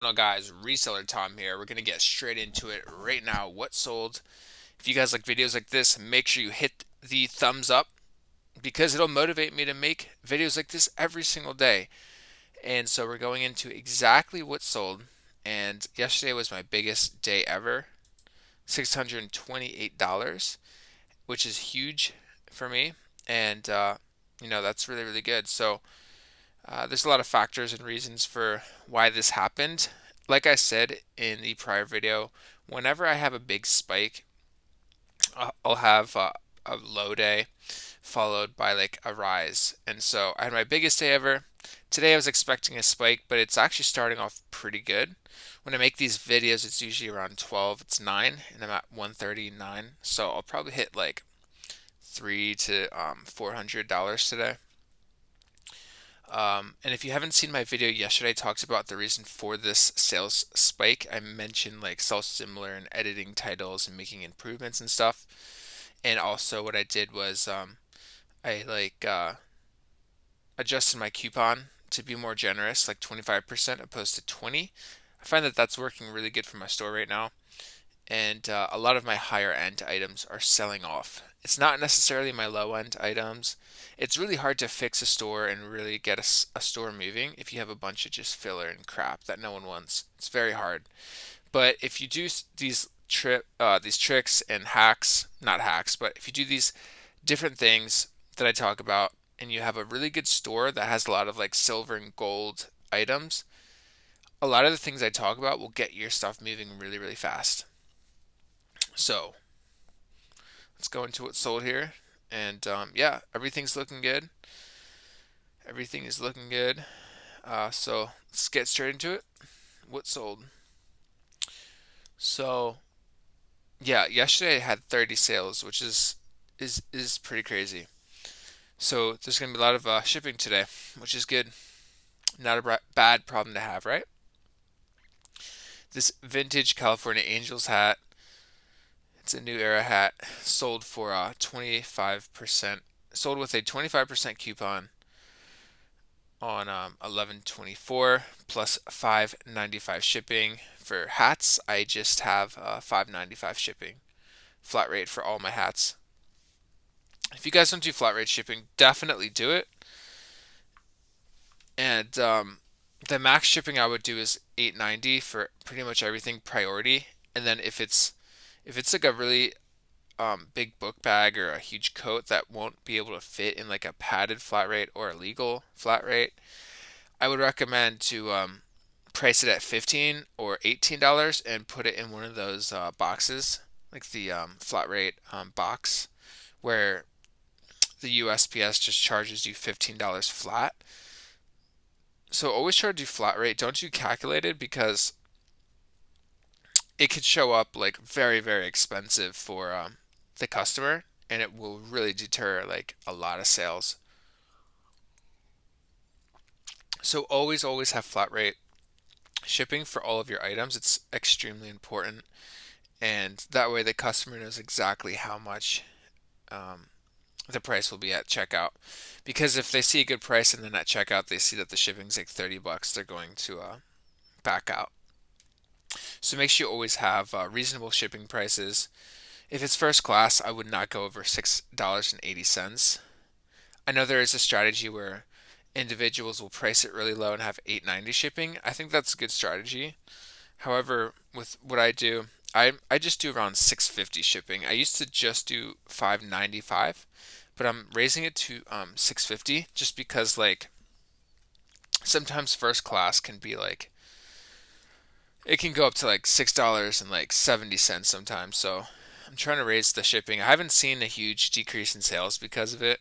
No, guys, reseller Tom here. We're gonna get straight into it right now. What sold? If you guys like videos like this, make sure you hit the thumbs up because it'll motivate me to make videos like this every single day. And so we're going into exactly what sold. And yesterday was my biggest day ever, $628, which is huge for me. And that's really, really good. So there's a lot of factors and reasons for why this happened. Like I said in the prior video, whenever I have a big spike, I'll have a low day followed by like a rise. And so I had my biggest day ever. Today I was expecting a spike, but it's actually starting off pretty good. When I make these videos, it's usually around 12. It's 9, and I'm at 139. So I'll probably hit like three to $400 today. And if you haven't seen my video yesterday, I talked about the reason for this sales spike. I mentioned like self-similar and editing titles and making improvements and stuff. And also what I did was I adjusted my coupon to be more generous, like 25% opposed to 20. I find that that's working really good for my store right now. And a lot of my higher end items are selling off. It's not necessarily my low end items. It's really hard to fix a store and really get a store moving if you have a bunch of just filler and crap that no one wants. It's very hard. But if you do these tricks and hacks, not hacks, but if you do these different things that I talk about, and you have a really good store that has a lot of like silver and gold items, a lot of the things I talk about will get your stuff moving really, really fast. So let's go into what's sold here. And yeah, everything's looking good. Everything is looking good. So let's get straight into it. What sold? So yeah, yesterday I had 30 sales, which is pretty crazy. So there's gonna be a lot of shipping today, which is good. Not a bad problem to have, right? This vintage California Angels hat. It's a new era hat. Sold for 25%. Sold with a 25% coupon on 11/24 plus 5.95 shipping. For hats, I just have 5.95 shipping. Flat rate for all my hats. If you guys don't do flat rate shipping, definitely do it. And the max shipping I would do is 8.90 for pretty much everything priority. And then if it's like a really big book bag or a huge coat that won't be able to fit in like a padded flat rate or a legal flat rate, I would recommend to price it at $15 or $18 and put it in one of those boxes, like the flat rate box, where the USPS just charges you $15 flat. So always try to do flat rate. Don't do calculated because it could show up like very, very expensive for the customer, and it will really deter like a lot of sales. So always, always have flat rate shipping for all of your items. It's extremely important, and that way the customer knows exactly how much um, the price will be at checkout. Because if they see a good price and then at checkout they see that the shipping's like $30, they're going to back out. So make sure you always have reasonable shipping prices. If it's first class, I would not go over $6.80. I know there is a strategy where individuals will price it really low and have 8.90 shipping. I think that's a good strategy. However, with what I do, I just do around 6.50 shipping. I used to just do 5.95, but I'm raising it to 6.50 just because like sometimes first class can be like it can go up to like $6 and like 70 cents sometimes. So I'm trying to raise the shipping. I haven't seen a huge decrease in sales because of it.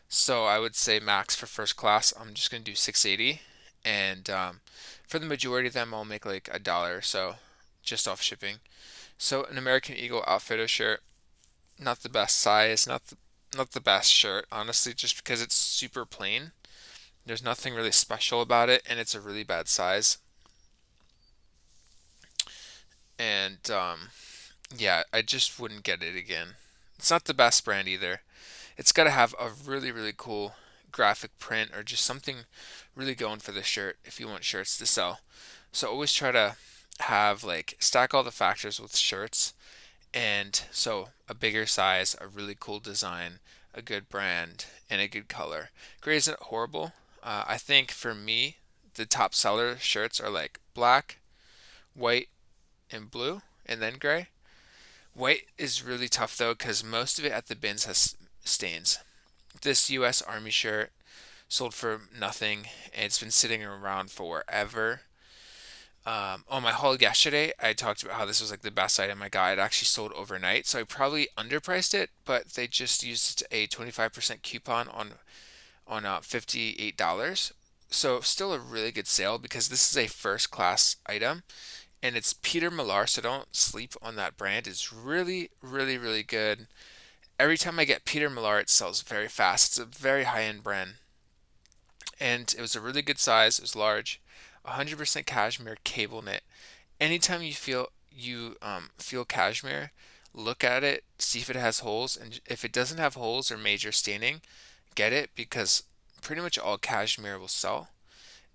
So I would say max for first class, I'm just gonna do 680, and for the majority of them, I'll make like a dollar or so just off shipping. So an American Eagle Outfitter shirt, not the best size, not the best shirt, honestly, just because it's super plain. There's nothing really special about it, and it's a really bad size. And yeah, I just wouldn't get it again. It's not the best brand either. It's got to have a really, really cool graphic print or just something really going for the shirt if you want shirts to sell. So always try to have like stack all the factors with shirts. And so a bigger size, a really cool design, a good brand, and a good color. Gray isn't horrible. I think for me, the top seller shirts are like black, white, and blue, and then gray. White is really tough though because most of it at the bins has stains. This U.S. Army shirt sold for nothing, and it's been sitting around forever. On my haul yesterday, I talked about how this was like the best item I got. It actually sold overnight, so I probably underpriced it, but they just used a 25% coupon on $58. So still a really good sale because this is a first class item and it's Peter Millar, so don't sleep on that brand. It's really, really, really good. Every time I get Peter Millar, it sells very fast. It's a very high end brand. And it was a really good size. It was large, 100% cashmere cable knit. Anytime you feel cashmere, look at it, see if it has holes, and if it doesn't have holes or major staining, get it because pretty much all cashmere will sell.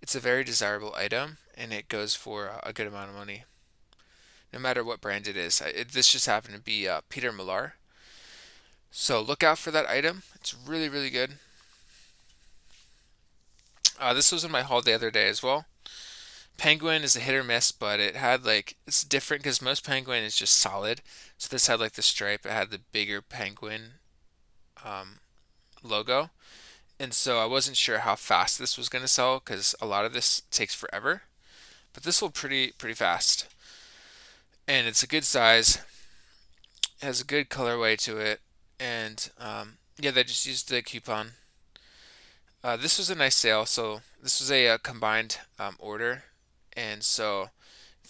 It's a very desirable item, and it goes for a good amount of money, no matter what brand it is. This just happened to be Peter Millar, so look out for that item. It's really, really good. This was in my haul the other day as well. Penguin is a hit or miss, but it had like it's different because most penguin is just solid. So this had like the stripe. It had the bigger penguin um, logo, and so I wasn't sure how fast this was gonna sell because a lot of this takes forever. But this sold pretty fast, and it's a good size. It has a good colorway to it, and yeah, they just used the coupon. This was a nice sale. So this was a combined order, and so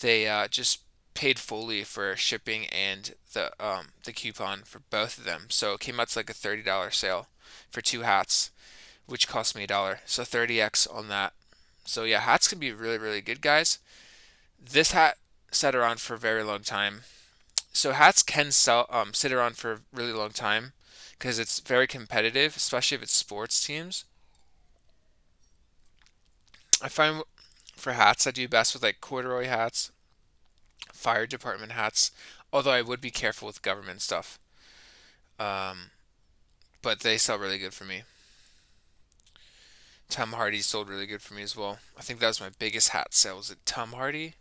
they just paid fully for shipping and the coupon for both of them. So it came out to like a $30 sale for two hats, which cost me $1. So 30x on that. So yeah, hats can be really, really good, guys. This hat sat around for a very long time. So hats can sit around for a really long time because it's very competitive, especially if it's sports teams. I find for hats I do best with like corduroy hats, fire department hats. Although I would be careful with government stuff. Um, but they sell really good for me. Tom Hardy sold really good for me as well. I think that was my biggest hat sale. Was it Tom Hardy?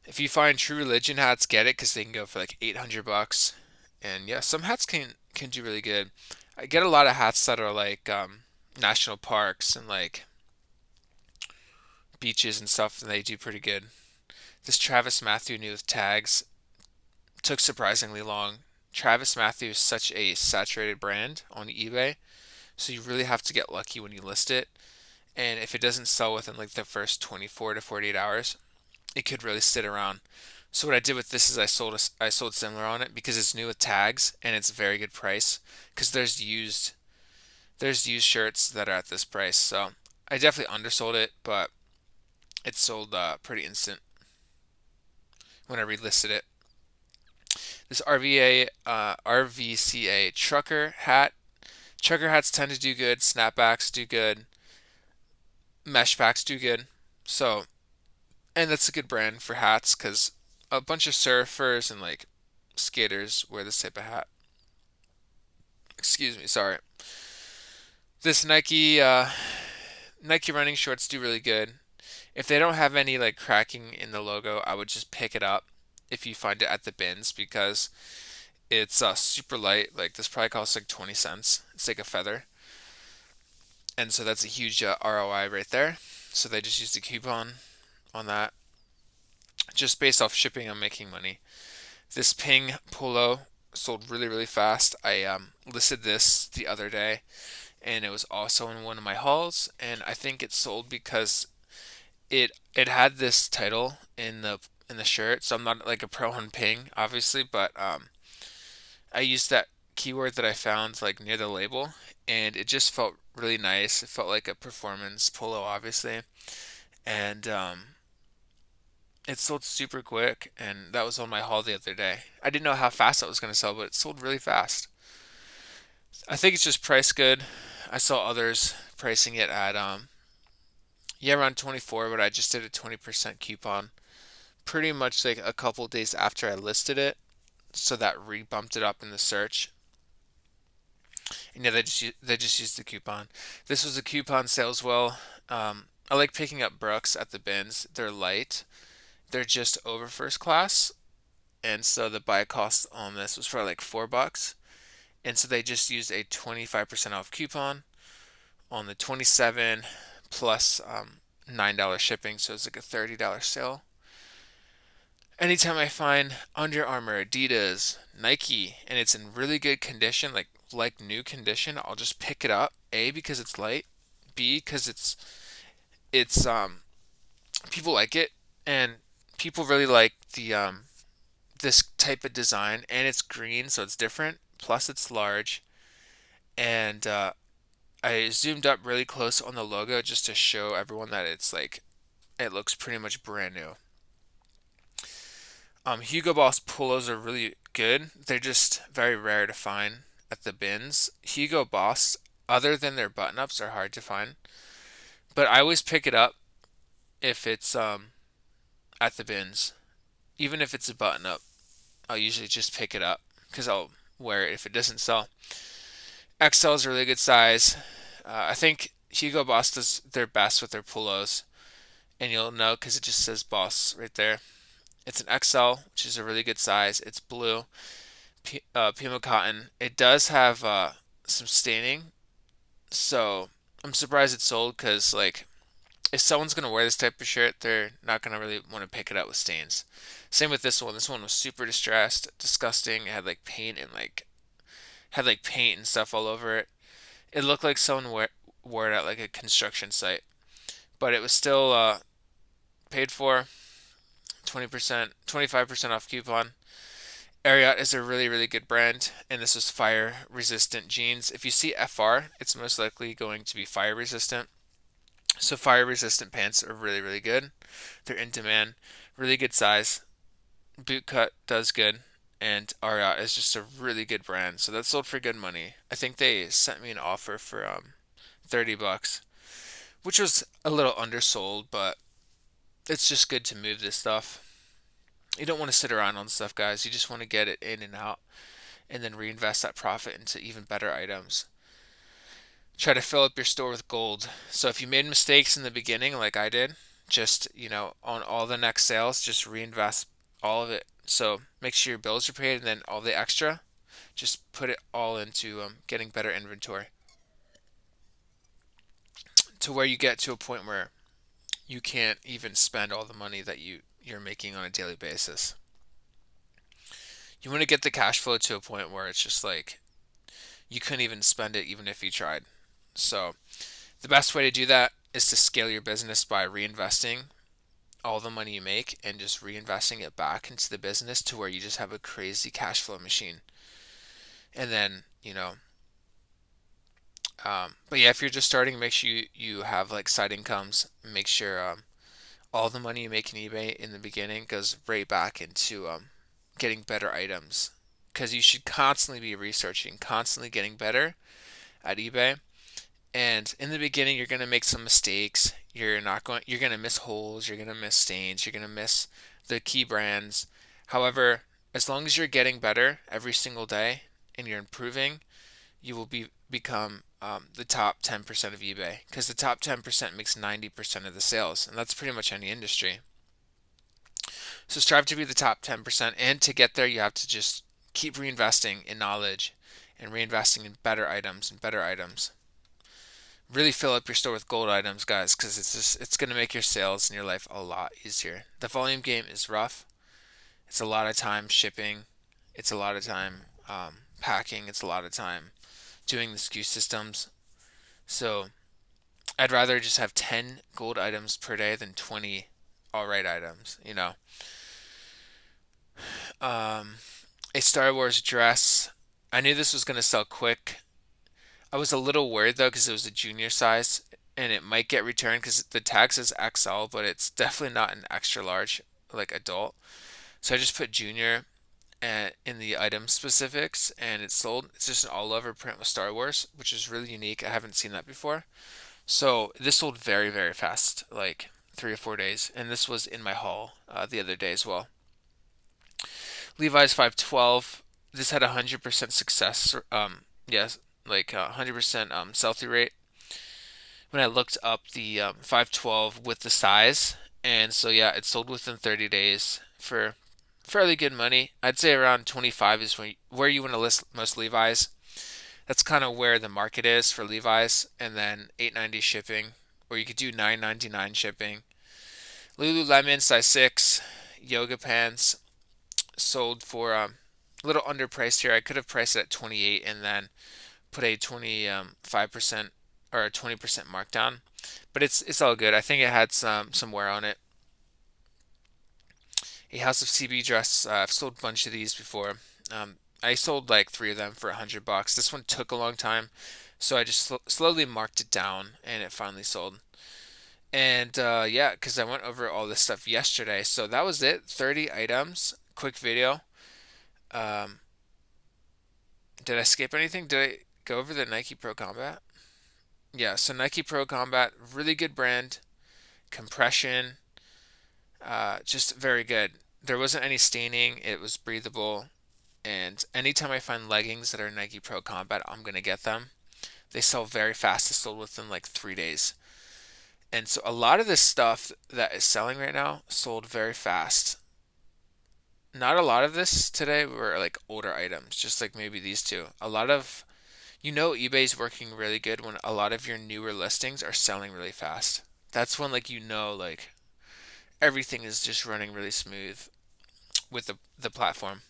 If you find True Religion hats, get it because they can go for like 800 bucks. And yeah, some hats can do really good. I get a lot of hats that are like national parks and like beaches and stuff, and they do pretty good. This Travis Matthew new with tags took surprisingly long. Travis Matthew is such a saturated brand on eBay, so you really have to get lucky when you list it. And if it doesn't sell within like the first 24 to 48 hours, it could really sit around. So what I did with this is I sold similar on it because it's new with tags and it's a very good price because there's used shirts that are at this price. So I definitely undersold it, but it sold pretty instant when I relisted it. This RVCA trucker hat. Trucker hats tend to do good. Snapbacks do good. Mesh packs do good. So, and that's a good brand for hats because a bunch of surfers and like skaters wear this type of hat. Excuse me, sorry. This Nike running shorts do really good. If they don't have any like cracking in the logo, I would just pick it up if you find it at the bins because it's super light. Like this probably costs like 20 cents. It's like a feather. And so that's a huge ROI right there. So they just used a coupon on that. Just based off shipping, I'm making money. This Ping polo sold really, really fast. I listed this the other day and it was also in one of my hauls. And I think it sold because it had this title in the shirt. So I'm not like a pro on Ping, obviously, but I used that keyword that I found like near the label, and it just felt really nice. It felt like a performance polo, obviously, and it sold super quick. And that was on my haul the other day. I didn't know how fast that was going to sell, but it sold really fast. I think it's just priced good. I saw others pricing it at Yeah, around 24, but I just did a 20% coupon pretty much like a couple days after I listed it, so that re-bumped it up in the search. And yeah, they just used the coupon. This was a coupon sale as well. I like picking up Brooks at the bins. They're light. They're just over first class, and so the buy cost on this was for like $4. And so they just used a 25% off coupon on the 27 plus $9 shipping, so it's like a $30 sale. Anytime I find Under Armour, Adidas, Nike, and it's in really good condition, like new condition, I'll just pick it up. A, because it's light. B, because it's people like it, and people really like the this type of design, and it's green, so it's different. Plus, it's large, and I zoomed up really close on the logo just to show everyone that it's like it looks pretty much brand new. Hugo Boss polos are really good. They're just very rare to find at the bins. Hugo Boss, other than their button ups, are hard to find. But I always pick it up if it's at the bins. Even if it's a button up, I'll usually just pick it up because I'll wear it if it doesn't sell. XL is a really good size. I think Hugo Boss does their best with their polos, and you'll know because it just says Boss right there. It's an XL, which is a really good size. It's blue, Pima cotton. It does have some staining, so I'm surprised it's sold because like if someone's gonna wear this type of shirt, they're not gonna really want to pick it up with stains. Same with this one. This one was super distressed, disgusting. It had like paint and had like paint and stuff all over it. It looked like someone wore it at like a construction site, but it was still paid for 20%, 25% off coupon. Ariat is a really, really good brand, and this is fire resistant jeans. If you see FR, it's most likely going to be fire resistant. So, fire resistant pants are really, really good. They're in demand, really good size. Boot cut does good, and Ariat is just a really good brand. So, that's sold for good money. I think they sent me an offer for $30, which was a little undersold, but it's just good to move this stuff. You don't want to sit around on stuff, guys. You just want to get it in and out and then reinvest that profit into even better items. Try to fill up your store with gold. So if you made mistakes in the beginning, like I did, just, on all the next sales, just reinvest all of it. So make sure your bills are paid and then all the extra, just put it all into getting better inventory to where you get to a point where you can't even spend all the money that you're making on a daily basis. You want to get the cash flow to a point where it's just like you couldn't even spend it even if you tried. So the best way to do that is to scale your business by reinvesting all the money you make and just reinvesting it back into the business to where you just have a crazy cash flow machine. And then, but yeah, if you're just starting, make sure you have like side incomes. Make sure all the money you make in eBay in the beginning goes right back into getting better items. Because you should constantly be researching, constantly getting better at eBay. And in the beginning, you're gonna make some mistakes. You're gonna miss holes. You're gonna miss stains. You're gonna miss the key brands. However, as long as you're getting better every single day and you're improving, you will become the top 10% of eBay because the top 10% makes 90% of the sales, and that's pretty much any industry. So strive to be the top 10%, and to get there, you have to just keep reinvesting in knowledge and reinvesting in better items and better items. Really fill up your store with gold items, guys, because it's going to make your sales and your life a lot easier. The volume game is rough. It's a lot of time shipping. It's a lot of time packing. It's a lot of time doing the SKU systems. So I'd rather just have 10 gold items per day than 20 alright items, Um, a Star Wars dress. I knew this was going to sell quick. I was a little worried though because it was a junior size and it might get returned because the tag says XL, but it's definitely not an extra large like adult. So I just put junior in the item specifics and it's sold. It's just an all over print with Star Wars, which is really unique. I haven't seen that before. So this sold very, very fast, like 3 or 4 days, and this was in my haul the other day as well. Levi's 512. This had 100% success. Yes, like 100% sell-through rate when I looked up the 512 with the size, and so yeah, it sold within 30 days for fairly good money. I'd say around 25 is where you want to list most Levi's. That's kind of where the market is for Levi's, and then 890 shipping, or you could do 999 shipping. Lululemon size 6 yoga pants sold for a little underpriced here. I could have priced it at 28 and then put a 25% or a 20% markdown, but it's all good. I think it had some wear on it. A House of CB dress. I've sold a bunch of these before. I sold like 3 of them for $100. This one took a long time, so I just slowly marked it down, and it finally sold. And yeah, because I went over all this stuff yesterday, so that was it. 30 items. Quick video. Um, did I skip anything? Did I go over the Nike Pro Combat? Yeah, so Nike Pro Combat, really good brand. Compression, just very good. There wasn't any staining. It was breathable. And anytime I find leggings that are Nike Pro Combat, I'm gonna get them. They sell very fast. They sold within like 3 days. And so a lot of this stuff that is selling right now sold very fast. Not a lot of this today were like older items, just like maybe these two. A lot of, eBay's working really good when a lot of your newer listings are selling really fast. That's when like like everything is just running really smooth with the platform.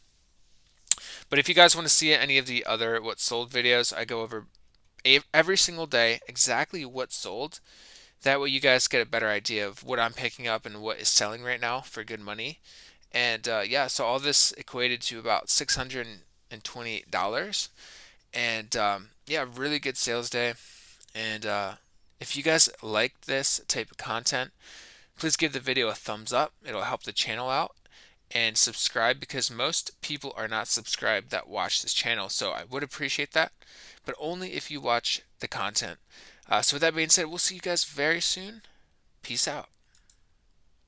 But if you guys want to see any of the other what sold videos, I go over every single day exactly what sold. That way you guys get a better idea of what I'm picking up and what is selling right now for good money. And yeah, so all this equated to about $628. And yeah, really good sales day. And if you guys like this type of content, please give the video a thumbs up. It'll help the channel out. And subscribe, because most people are not subscribed that watch this channel. So I would appreciate that, but only if you watch the content. So with that being said, we'll see you guys very soon. Peace out.